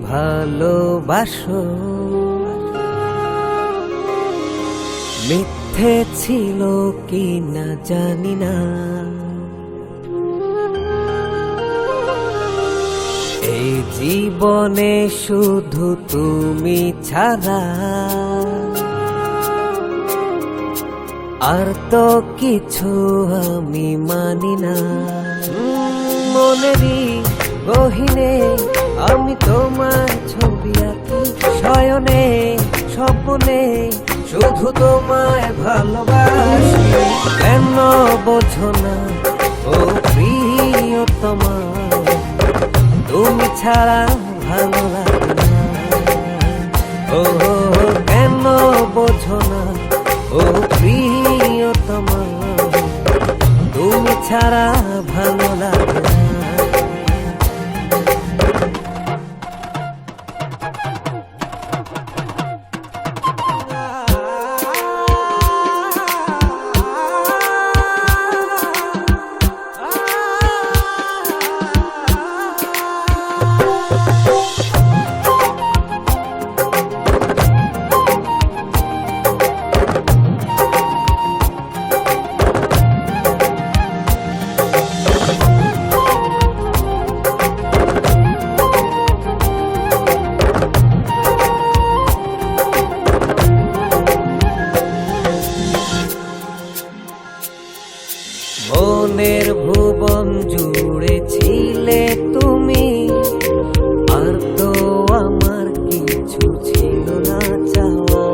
ভালোবাসো মিথ্যে ছিল কি না জানি না, এই জীবনে শুধু তুমি ছাড়া আর তো কিছু আমি মানি না। মনেরই গহীনে আমি তোমার ছবি আঁকি, শয়নে স্বপ্নে শুধু তোমায় ভালোবাসি। কেন বোঝো না ও প্রিয়তমা, তুমি ছাড়া ভালো লাগে না। ও কেন বোঝো না ও প্রিয়তমা, তুমি ছাড়া ভালো লাগে না। মনের ভুবন জুড়ে ছিলে তুমি, আর তো আমার কিছু ছিল না চাওয়া।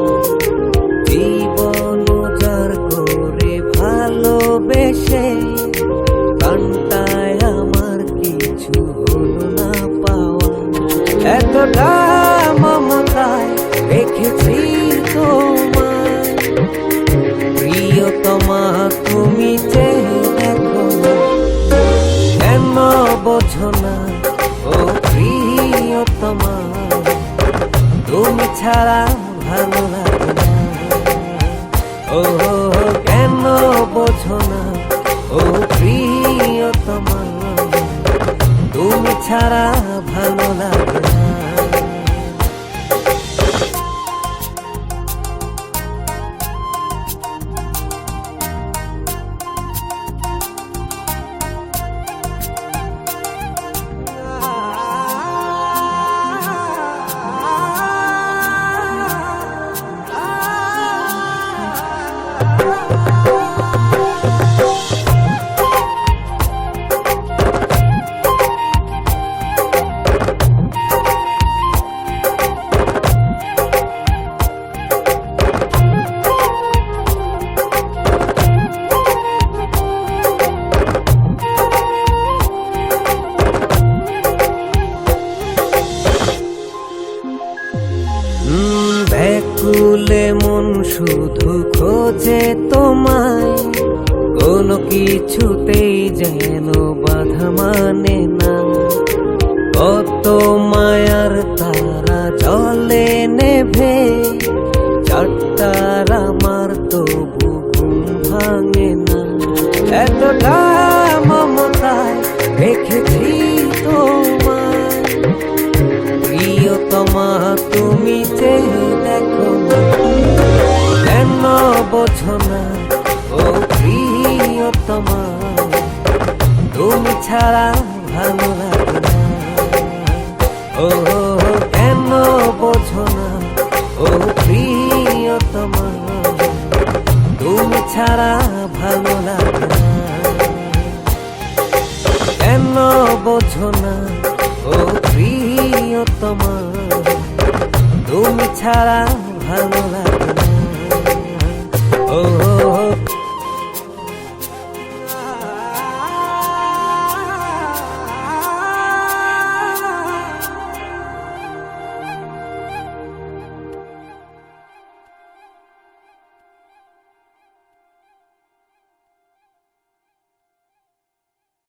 জীবন উজাড় করে ভালোবেসে কান্তায় আমার কিছু হলো না পাওয়া। এতটা মমতায় রেখেছি তোমায় প্রিয়তমা, তুমি চেয়ে দেখো না। কেন বোঝো না ও প্রিয়তমা, তুমি ছাড়া ভালো লাগে না। ও কেন বোঝো না ও প্রিয়তমা, তুমি ছাড়া ভালো লাগে না। ব্যাকুলে মন শুধু খোঁজে তোমায়, কোনো কিছুতেই যেন বাধা মানে না। কত মায়ার তারা জলে নেভে, চারটার আমার তবু ঘুম ভাঙে না। এতটা মমতায় রেখেছি তোমায় প্রিয়তমা, তুমি চেয়ে দেখো না। কেন বোঝো না ও প্রিয়তমা, তুমি ছাড়া ভালো লাগে না। ও কেন বোঝো না ও প্রিয়তমা, তুমি ছাড়া ভালো লাগে না। কেন বোঝো না ও প্রিয়তমা, তুমি ছাড়া ভালো লাগে না।